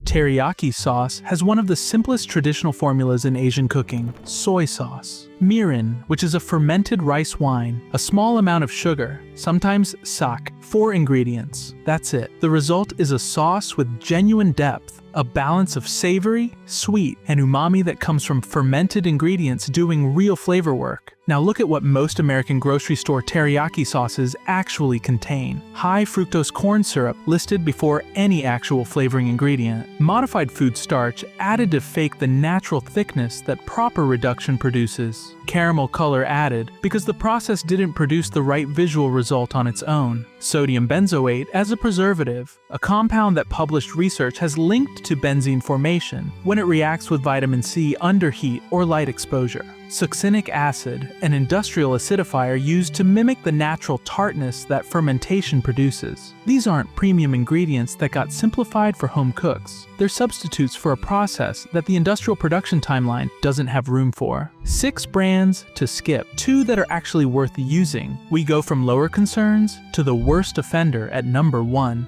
Teriyaki sauce has one of the simplest traditional formulas in Asian cooking: soy sauce. Mirin, which is a fermented rice wine, a small amount of sugar, sometimes sak, 4 ingredients. That's it. The result is a sauce with genuine depth, a balance of savory, sweet, and umami that comes from fermented ingredients doing real flavor work. Now look at what most American grocery store teriyaki sauces actually contain. High fructose corn syrup listed before any actual flavoring ingredient. Modified food starch added to fake the natural thickness that proper reduction produces. Caramel color added because the process didn't produce the right visual result on its own. Sodium benzoate as a preservative, a compound that published research has linked to benzene formation when it reacts with vitamin C under heat or light exposure. Succinic acid, an industrial acidifier used to mimic the natural tartness that fermentation produces. These aren't premium ingredients that got simplified for home cooks. They're substitutes for a process that the industrial production timeline doesn't have room for. 6 brands to skip, 2 that are actually worth using. We go from lower concerns to the worst offender at number 1.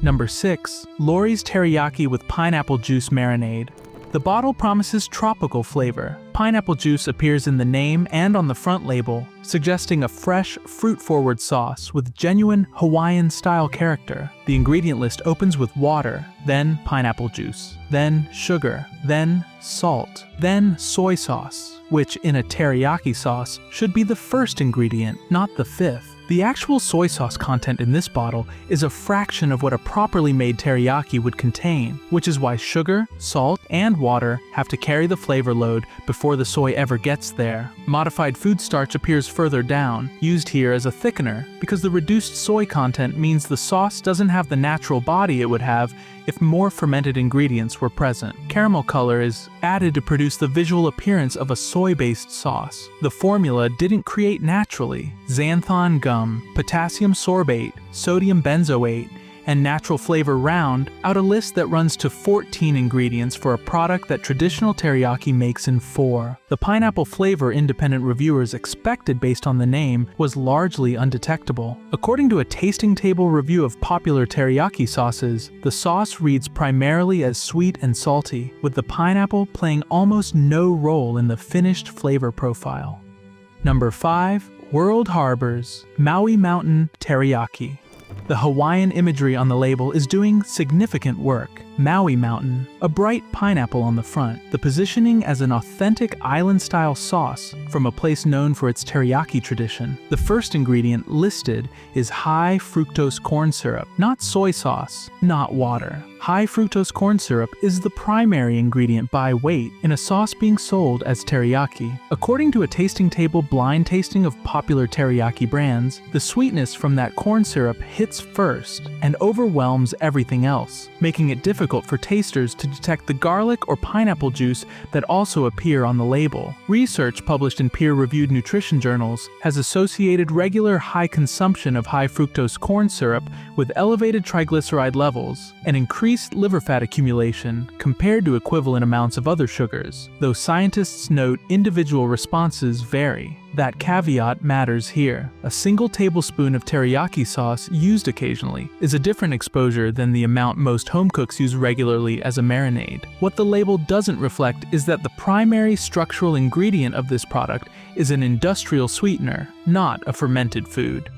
Number 6. Lori's Teriyaki with Pineapple Juice Marinade. The bottle promises tropical flavor. Pineapple juice appears in the name and on the front label, suggesting a fresh, fruit-forward sauce with genuine Hawaiian-style character. The ingredient list opens with water, then pineapple juice, then sugar, then salt, then soy sauce, which in a teriyaki sauce should be the first ingredient, not the 5th. The actual soy sauce content in this bottle is a fraction of what a properly made teriyaki would contain, which is why sugar, salt, and water have to carry the flavor load before the soy ever gets there. Modified food starch appears further down, used here as a thickener, because the reduced soy content means the sauce doesn't have the natural body it would have if more fermented ingredients were present. Caramel color is added to produce the visual appearance of a soy-based sauce. The formula didn't create naturally. Xanthan gum, potassium sorbate, sodium benzoate, and natural flavor round out a list that runs to 14 ingredients for a product that traditional teriyaki makes in 4. The pineapple flavor independent reviewers expected based on the name was largely undetectable. According to a tasting table review of popular teriyaki sauces, the sauce reads primarily as sweet and salty, with the pineapple playing almost no role in the finished flavor profile. Number 5. World Harbor's Maui Mountain Teriyaki. The Hawaiian imagery on the label is doing significant work. Maui Mountain, a bright pineapple on the front, the positioning as an authentic island-style sauce from a place known for its teriyaki tradition. The first ingredient listed is high fructose corn syrup, not soy sauce, not water. High fructose corn syrup is the primary ingredient by weight in a sauce being sold as teriyaki. According to a tasting table blind tasting of popular teriyaki brands, the sweetness from that corn syrup hits first and overwhelms everything else, making it difficult for tasters to detect the garlic or pineapple juice that also appear on the label. Research published in peer-reviewed nutrition journals has associated regular high consumption of high fructose corn syrup with elevated triglyceride levels and increased liver fat accumulation compared to equivalent amounts of other sugars, though scientists note individual responses vary. That caveat matters here. A single tablespoon of teriyaki sauce used occasionally is a different exposure than the amount most home cooks use regularly as a marinade. What the label doesn't reflect is that the primary structural ingredient of this product is an industrial sweetener, not a fermented food.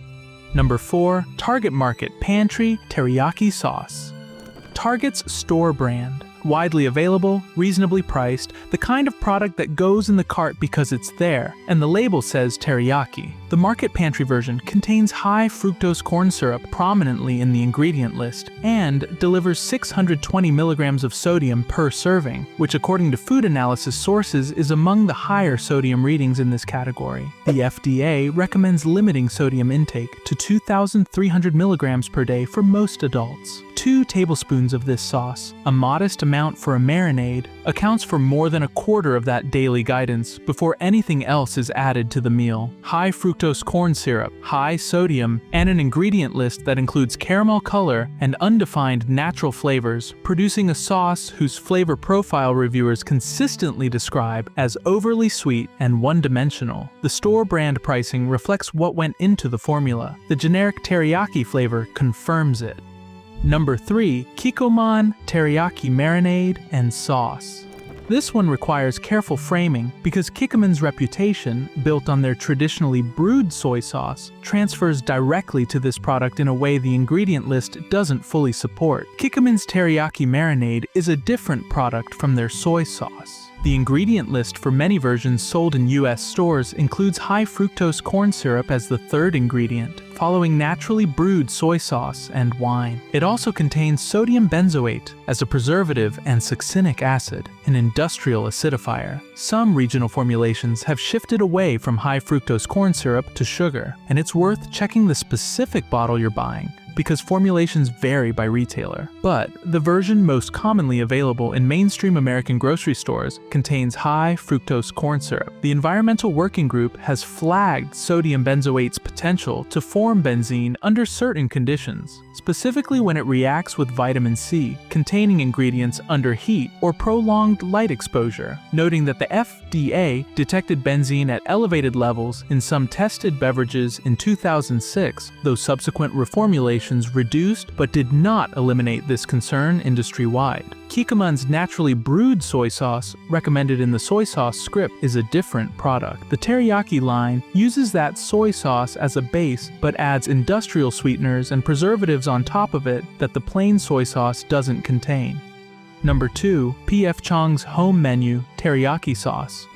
Number 4. Target Market Pantry Teriyaki Sauce. Target's store brand. Widely available, reasonably priced, the kind of product that goes in the cart because it's there, and the label says teriyaki. The Market Pantry version contains high fructose corn syrup prominently in the ingredient list and delivers 620 milligrams of sodium per serving, which according to food analysis sources is among the higher sodium readings in this category. The FDA recommends limiting sodium intake to 2,300 milligrams per day for most adults. 2 tablespoons of this sauce, a modest amount for a marinade, accounts for more than a quarter of that daily guidance before anything else is added to the meal. High fructose corn syrup, high sodium, and an ingredient list that includes caramel color and undefined natural flavors, producing a sauce whose flavor profile reviewers consistently describe as overly sweet and one-dimensional. The store brand pricing reflects what went into the formula. The generic teriyaki flavor confirms it. Number 3. Kikkoman Teriyaki Marinade and Sauce. This one requires careful framing because Kikkoman's reputation, built on their traditionally brewed soy sauce, transfers directly to this product in a way the ingredient list doesn't fully support. Kikkoman's Teriyaki Marinade is a different product from their soy sauce. The ingredient list for many versions sold in US stores includes high fructose corn syrup as the third ingredient, following naturally brewed soy sauce and wine. It also contains sodium benzoate as a preservative and succinic acid, an industrial acidifier. Some regional formulations have shifted away from high fructose corn syrup to sugar, and it's worth checking the specific bottle you're buying, because formulations vary by retailer. But the version most commonly available in mainstream American grocery stores contains high fructose corn syrup. The Environmental Working Group has flagged sodium benzoate's potential to form benzene under certain conditions, specifically when it reacts with vitamin C, containing ingredients under heat or prolonged light exposure, noting that the FDA detected benzene at elevated levels in some tested beverages in 2006, though subsequent reformulations reduced but did not eliminate this concern industry-wide. Kikkoman's naturally brewed soy sauce, recommended in the soy sauce script, is a different product. The teriyaki line uses that soy sauce as a base but adds industrial sweeteners and preservatives on top of it that the plain soy sauce doesn't contain. Number 2. P.F. Chang's Home Menu Teriyaki Sauce.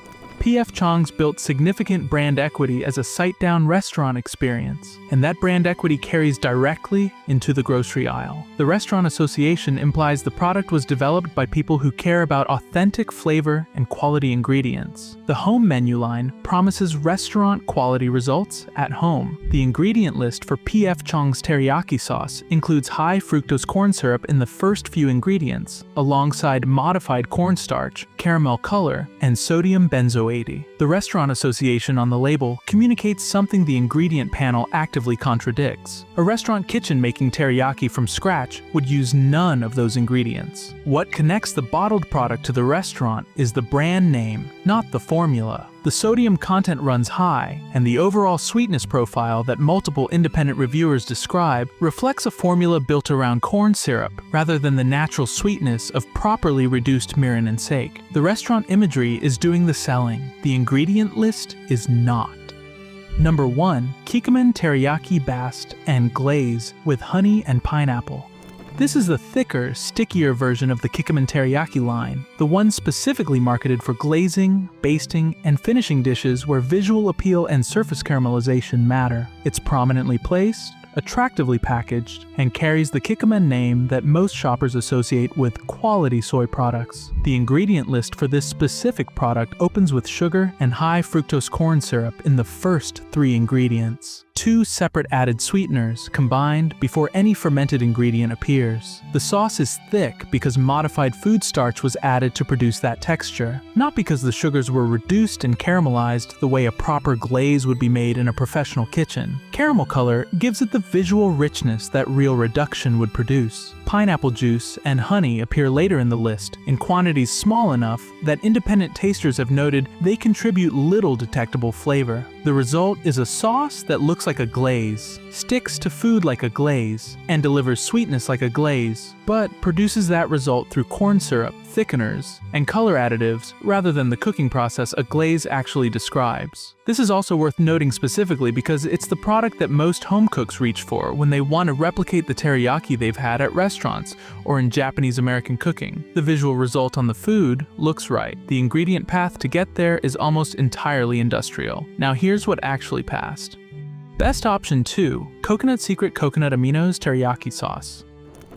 P.F. Chang's built significant brand equity as a sit-down restaurant experience, and that brand equity carries directly into the grocery aisle. The Restaurant Association implies the product was developed by people who care about authentic flavor and quality ingredients. The home menu line promises restaurant quality results at home. The ingredient list for P.F. Chang's teriyaki sauce includes high fructose corn syrup in the first few ingredients, alongside modified cornstarch, caramel color, and sodium benzoate. The Restaurant Association on the label communicates something the ingredient panel actively contradicts. A restaurant kitchen making teriyaki from scratch would use none of those ingredients. What connects the bottled product to the restaurant is the brand name, not the formula. The sodium content runs high, and the overall sweetness profile that multiple independent reviewers describe reflects a formula built around corn syrup rather than the natural sweetness of properly reduced mirin and sake. The restaurant imagery is doing the selling. The ingredient list is not. Number 1. Kikkoman Teriyaki Bast and Glaze with honey and pineapple. This is the thicker, stickier version of the Kikkoman Teriyaki line, the one specifically marketed for glazing, basting, and finishing dishes where visual appeal and surface caramelization matter. It's prominently placed, attractively packaged, and carries the Kikkoman name that most shoppers associate with quality soy products. The ingredient list for this specific product opens with sugar and high fructose corn syrup in the first 3 ingredients. 2 separate added sweeteners combined before any fermented ingredient appears. The sauce is thick because modified food starch was added to produce that texture, not because the sugars were reduced and caramelized the way a proper glaze would be made in a professional kitchen. Caramel color gives it the visual richness that real reduction would produce. Pineapple juice and honey appear later in the list, in quantities small enough that independent tasters have noted they contribute little detectable flavor. The result is a sauce that looks like a glaze, sticks to food like a glaze, and delivers sweetness like a glaze, but produces that result through corn syrup, thickeners, and color additives rather than the cooking process a glaze actually describes. This is also worth noting specifically because it's the product that most home cooks reach for when they want to replicate the teriyaki they've had at restaurants or in Japanese American cooking. The visual result on the food looks right. The ingredient path to get there is almost entirely industrial. Now here's what actually passed. Best option 2, Coconut Secret Coconut Aminos Teriyaki Sauce.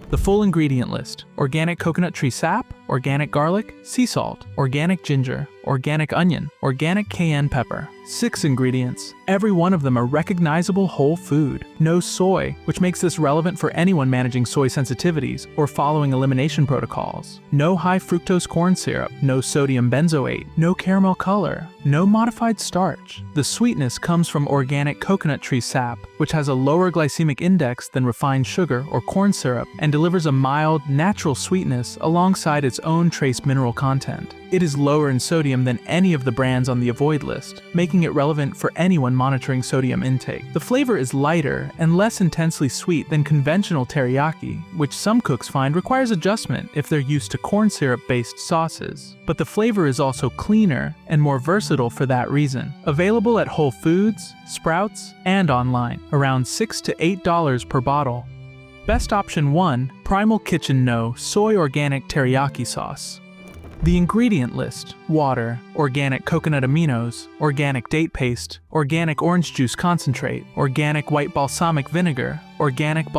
The full ingredient list: organic coconut tree sap, organic garlic, sea salt, organic ginger, organic onion, organic cayenne pepper. 6 ingredients, every one of them a recognizable whole food. No soy, which makes this relevant for anyone managing soy sensitivities or following elimination protocols. No high fructose corn syrup, no sodium benzoate, no caramel color, No modified starch. The sweetness comes from organic coconut tree sap, which has a lower glycemic index than refined sugar or corn syrup and delivers a mild, natural sweetness alongside its own trace mineral content. It is lower in sodium than any of the brands on the avoid list, making it relevant for anyone monitoring sodium intake. The flavor is lighter and less intensely sweet than conventional teriyaki, which some cooks find requires adjustment if they're used to corn syrup-based sauces. But the flavor is also cleaner and more versatile for that reason. Available at Whole Foods, Sprouts, and online, around $6 to $8 per bottle. Best option 1, Primal Kitchen No Soy Organic Teriyaki Sauce. The ingredient list: water, organic coconut aminos, organic date paste, organic orange juice concentrate, organic white balsamic vinegar, organic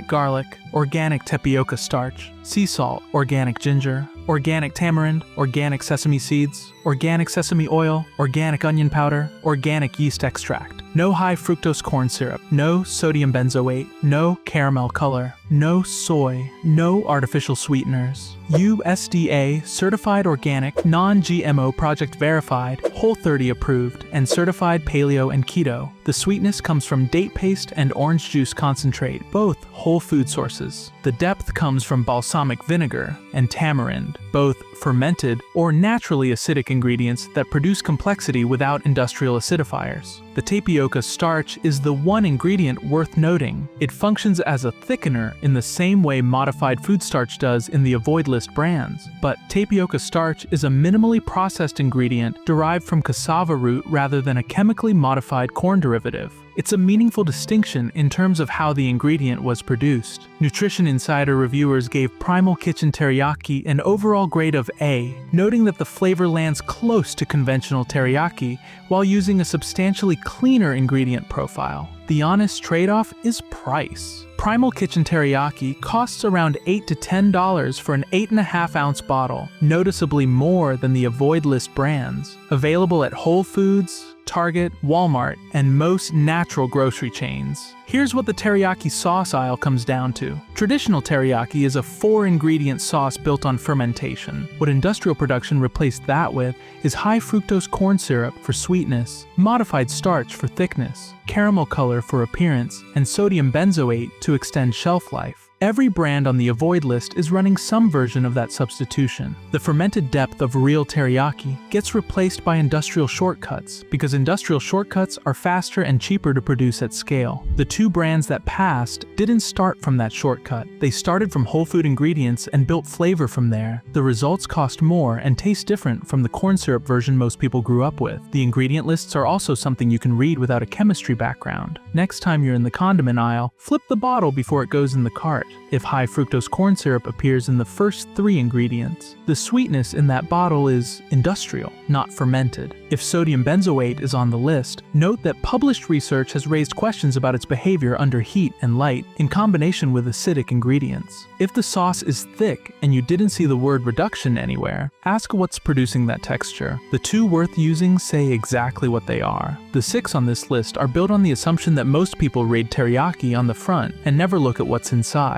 garlic, organic tapioca starch, sea salt, organic ginger, organic tamarind, organic sesame seeds, organic sesame oil, organic onion powder, organic yeast extract. No high fructose corn syrup, no sodium benzoate, no caramel color, no soy, no artificial sweeteners. USDA certified organic, non-GMO project verified, Whole30 approved, and certified paleo and keto. The sweetness comes from date paste and orange juice concentrate, both whole food sources. The depth comes from balsamic vinegar and tamarind, both fermented or naturally acidic ingredients that produce complexity without industrial acidifiers. The tapioca starch is the one ingredient worth noting. It functions as a thickener in the same way modified food starch does in the avoid list brands. But tapioca starch is a minimally processed ingredient derived from cassava root rather than a chemically modified corn derivative. It's a meaningful distinction in terms of how the ingredient was produced. Nutrition Insider reviewers gave Primal Kitchen Teriyaki an overall grade of A, noting that the flavor lands close to conventional teriyaki while using a substantially cleaner ingredient profile. The honest trade-off is price. Primal Kitchen Teriyaki costs around $8 to $10 for an 8.5-ounce bottle, noticeably more than the avoid list brands. Available at Whole Foods, Target, Walmart, and most natural grocery chains. Here's what the teriyaki sauce aisle comes down to. Traditional teriyaki is a 4-ingredient sauce built on fermentation. What industrial production replaced that with is high fructose corn syrup for sweetness, modified starch for thickness, caramel color for appearance, and sodium benzoate to extend shelf life. Every brand on the avoid list is running some version of that substitution. The fermented depth of real teriyaki gets replaced by industrial shortcuts because industrial shortcuts are faster and cheaper to produce at scale. The two brands that passed didn't start from that shortcut. They started from whole food ingredients and built flavor from there. The results cost more and taste different from the corn syrup version most people grew up with. The ingredient lists are also something you can read without a chemistry background. Next time you're in the condiment aisle, flip the bottle before it goes in the cart. If high fructose corn syrup appears in the first 3 ingredients, the sweetness in that bottle is industrial, not fermented. If sodium benzoate is on the list, note that published research has raised questions about its behavior under heat and light in combination with acidic ingredients. If the sauce is thick and you didn't see the word reduction anywhere, ask what's producing that texture. The 2 worth using say exactly what they are. The 6 on this list are built on the assumption that most people read teriyaki on the front and never look at what's inside.